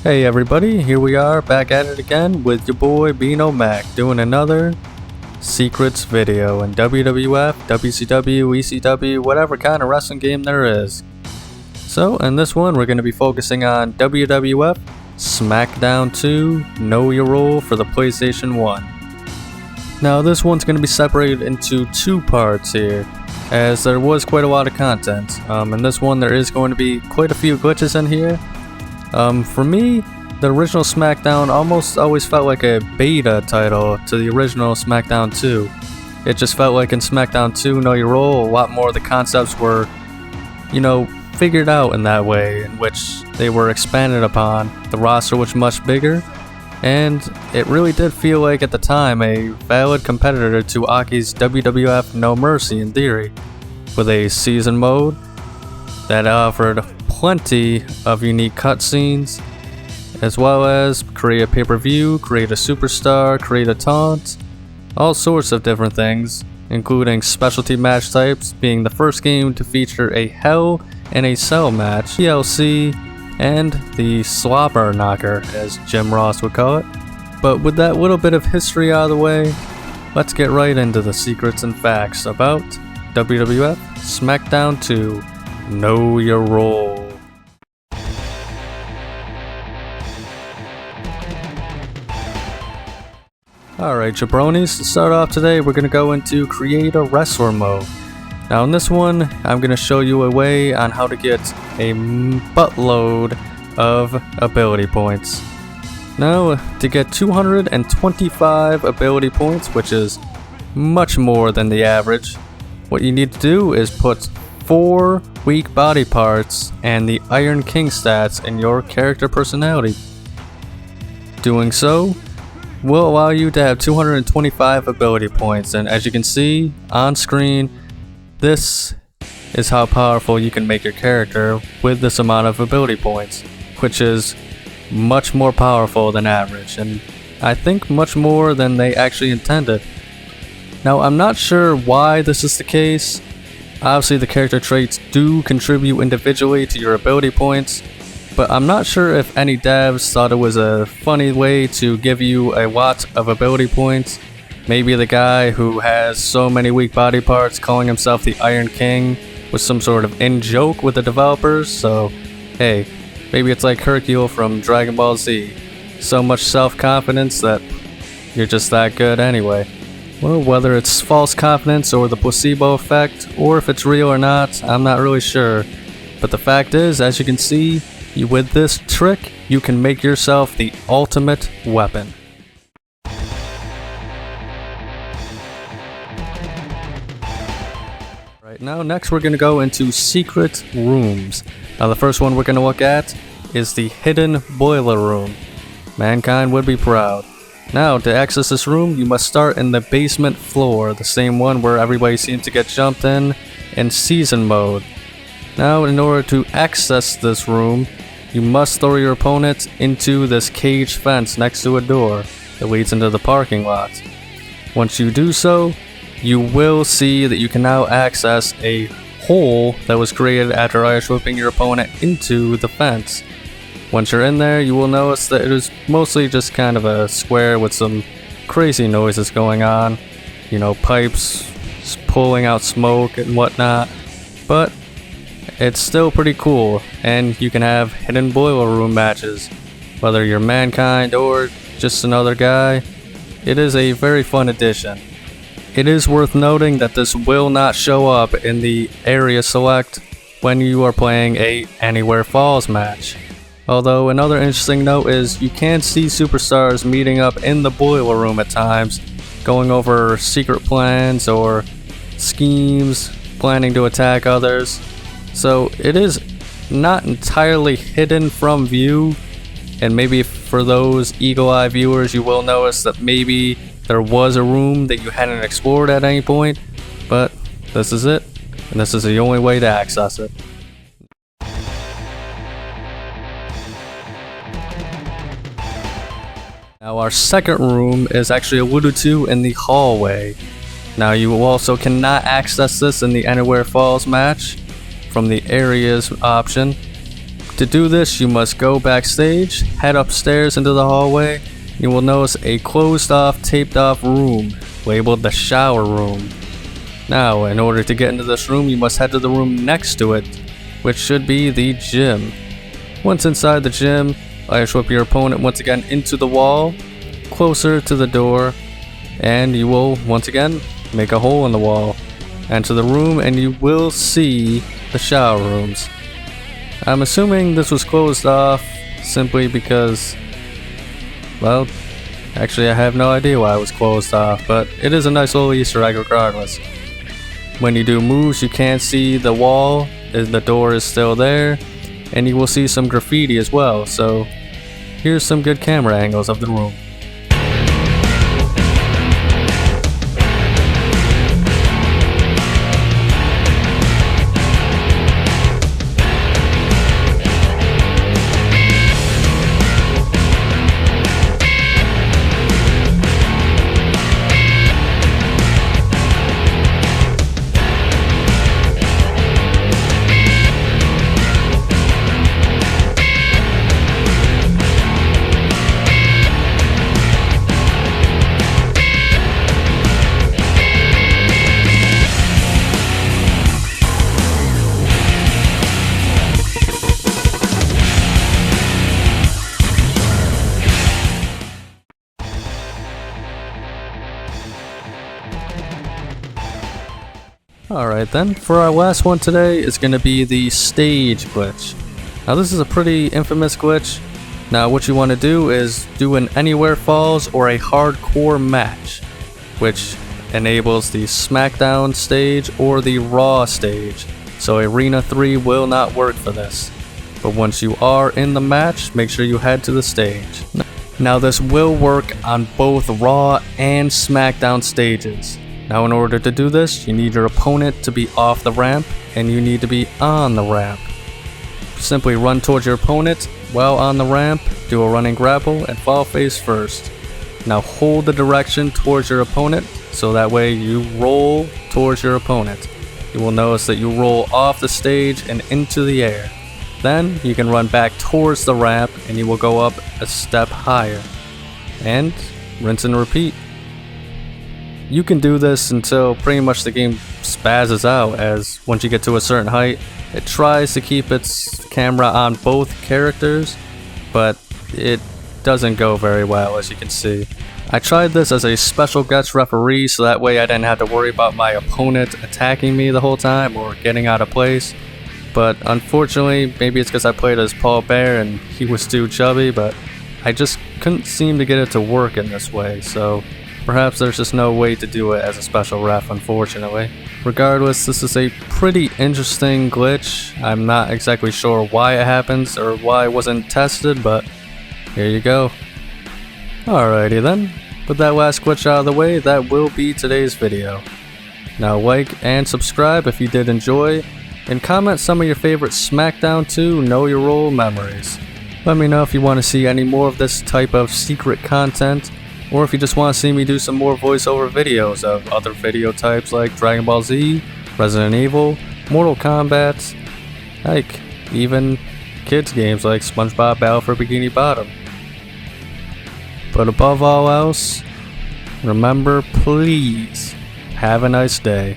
Hey everybody, here we are back at it again with your boy Bino Mac doing another secrets video in WWF, WCW, ECW, whatever kind of wrestling game there is. So in this one we're going to be focusing on WWF Smackdown 2 Know Your Role for the PlayStation 1. Now this one's going to be separated into two parts here, as there was quite a lot of content. In this one there is going to be quite a few glitches in here. For me, the original SmackDown almost always felt like a beta title to the original SmackDown 2. It just felt like in SmackDown 2 Know Your Role, a lot more of the concepts were, figured out in that way, in which they were expanded upon. The roster was much bigger, and it really did feel like at the time a valid competitor to Aki's WWF No Mercy in theory, with a season mode that offered plenty of unique cutscenes, as well as create a pay-per-view, create a superstar, create a taunt, all sorts of different things, including specialty match types, being the first game to feature a Hell in a Cell match, TLC, and the Slobber Knocker, as Jim Ross would call it. But with that little bit of history out of the way, let's get right into the secrets and facts about WWF SmackDown 2 Know Your Role. Alright jabronis, to start off today we're going to go into Create a Wrestler mode. Now in this one, I'm going to show you a way on how to get a buttload of ability points. Now, to get 225 ability points, which is much more than the average, what you need to do is put 4 weak body parts and the Iron King stats in your character personality. Doing so will allow you to have 225 ability points, and as you can see on screen, this is how powerful you can make your character with this amount of ability points, which is much more powerful than average, and I think much more than they actually intended. Now I'm not sure why this is the case. Obviously the character traits do contribute individually to your ability points, but I'm not sure if any devs thought it was a funny way to give you a lot of ability points. Maybe the guy who has so many weak body parts calling himself the Iron King was some sort of in-joke with the developers, so hey, maybe it's like Hercule from Dragon Ball Z. So much self-confidence that you're just that good anyway. Well, whether it's false confidence or the placebo effect, or if it's real or not, I'm not really sure. But the fact is, as you can see, with this trick, you can make yourself the ultimate weapon. Right now, next we're going to go into secret rooms. Now the first one we're going to look at is the hidden boiler room. Mankind would be proud. Now to access this room, you must start in the basement floor, the same one where everybody seems to get jumped in season mode. Now in order to access this room, you must throw your opponent into this cage fence next to a door that leads into the parking lot. Once you do so, you will see that you can now access a hole that was created after ice whipping your opponent into the fence. Once you're in there, you will notice that it is mostly just kind of a square with some crazy noises going on. Pipes pulling out smoke and whatnot. But it's still pretty cool, and you can have hidden boiler room matches. Whether you're Mankind or just another guy, it is a very fun addition. It is worth noting that this will not show up in the area select when you are playing a Anywhere Falls match. Although another interesting note is you can see superstars meeting up in the boiler room at times, going over secret plans or schemes, planning to attack others. So it is not entirely hidden from view, and maybe for those eagle-eye viewers you will notice that maybe there was a room that you hadn't explored at any point, but this is it, and this is the only way to access it. Now our second room is actually alluded to in the hallway. Now you also cannot access this in the Anywhere Falls match from the areas option. To do this, you must go backstage, head upstairs into the hallway. You will notice a closed off, taped off room labeled the shower room. Now, in order to get into this room, you must head to the room next to it, which should be the gym. Once inside the gym, ice whip your opponent once again into the wall, closer to the door, and you will once again make a hole in the wall. Enter the room and you will see the shower rooms. I'm assuming this was closed off simply because, well, actually I have no idea why it was closed off, but it is a nice little Easter egg regardless. When you do moves, you can't see the wall, the door is still there, and you will see some graffiti as well, so here's some good camera angles of the room. Alright then, for our last one today is going to be the stage glitch. Now this is a pretty infamous glitch. Now what you want to do is do an anywhere falls or a hardcore match, which enables the Smackdown stage or the Raw stage. So Arena 3 will not work for this. But once you are in the match, make sure you head to the stage. Now this will work on both Raw and Smackdown stages. Now in order to do this, you need your opponent to be off the ramp and you need to be on the ramp. Simply run towards your opponent while on the ramp, do a running grapple and fall face first. Now hold the direction towards your opponent so that way you roll towards your opponent. You will notice that you roll off the stage and into the air. Then you can run back towards the ramp and you will go up a step higher. And rinse and repeat. You can do this until pretty much the game spazzes out, as once you get to a certain height, it tries to keep its camera on both characters, but it doesn't go very well, as you can see. I tried this as a special guest referee so that way I didn't have to worry about my opponent attacking me the whole time or getting out of place, but unfortunately, maybe it's because I played as Paul Bear and he was too chubby, but I just couldn't seem to get it to work in this way, so perhaps there's just no way to do it as a special ref, unfortunately. Regardless, this is a pretty interesting glitch. I'm not exactly sure why it happens or why it wasn't tested, but here you go. Alrighty then, with that last glitch out of the way, that will be today's video. Now like and subscribe if you did enjoy, and comment some of your favorite Smackdown 2 Know Your Role memories. Let me know if you want to see any more of this type of secret content, or if you just want to see me do some more voiceover videos of other video types like Dragon Ball Z, Resident Evil, Mortal Kombat, heck, even kids games like SpongeBob Battle for Bikini Bottom. But above all else, remember, please have a nice day.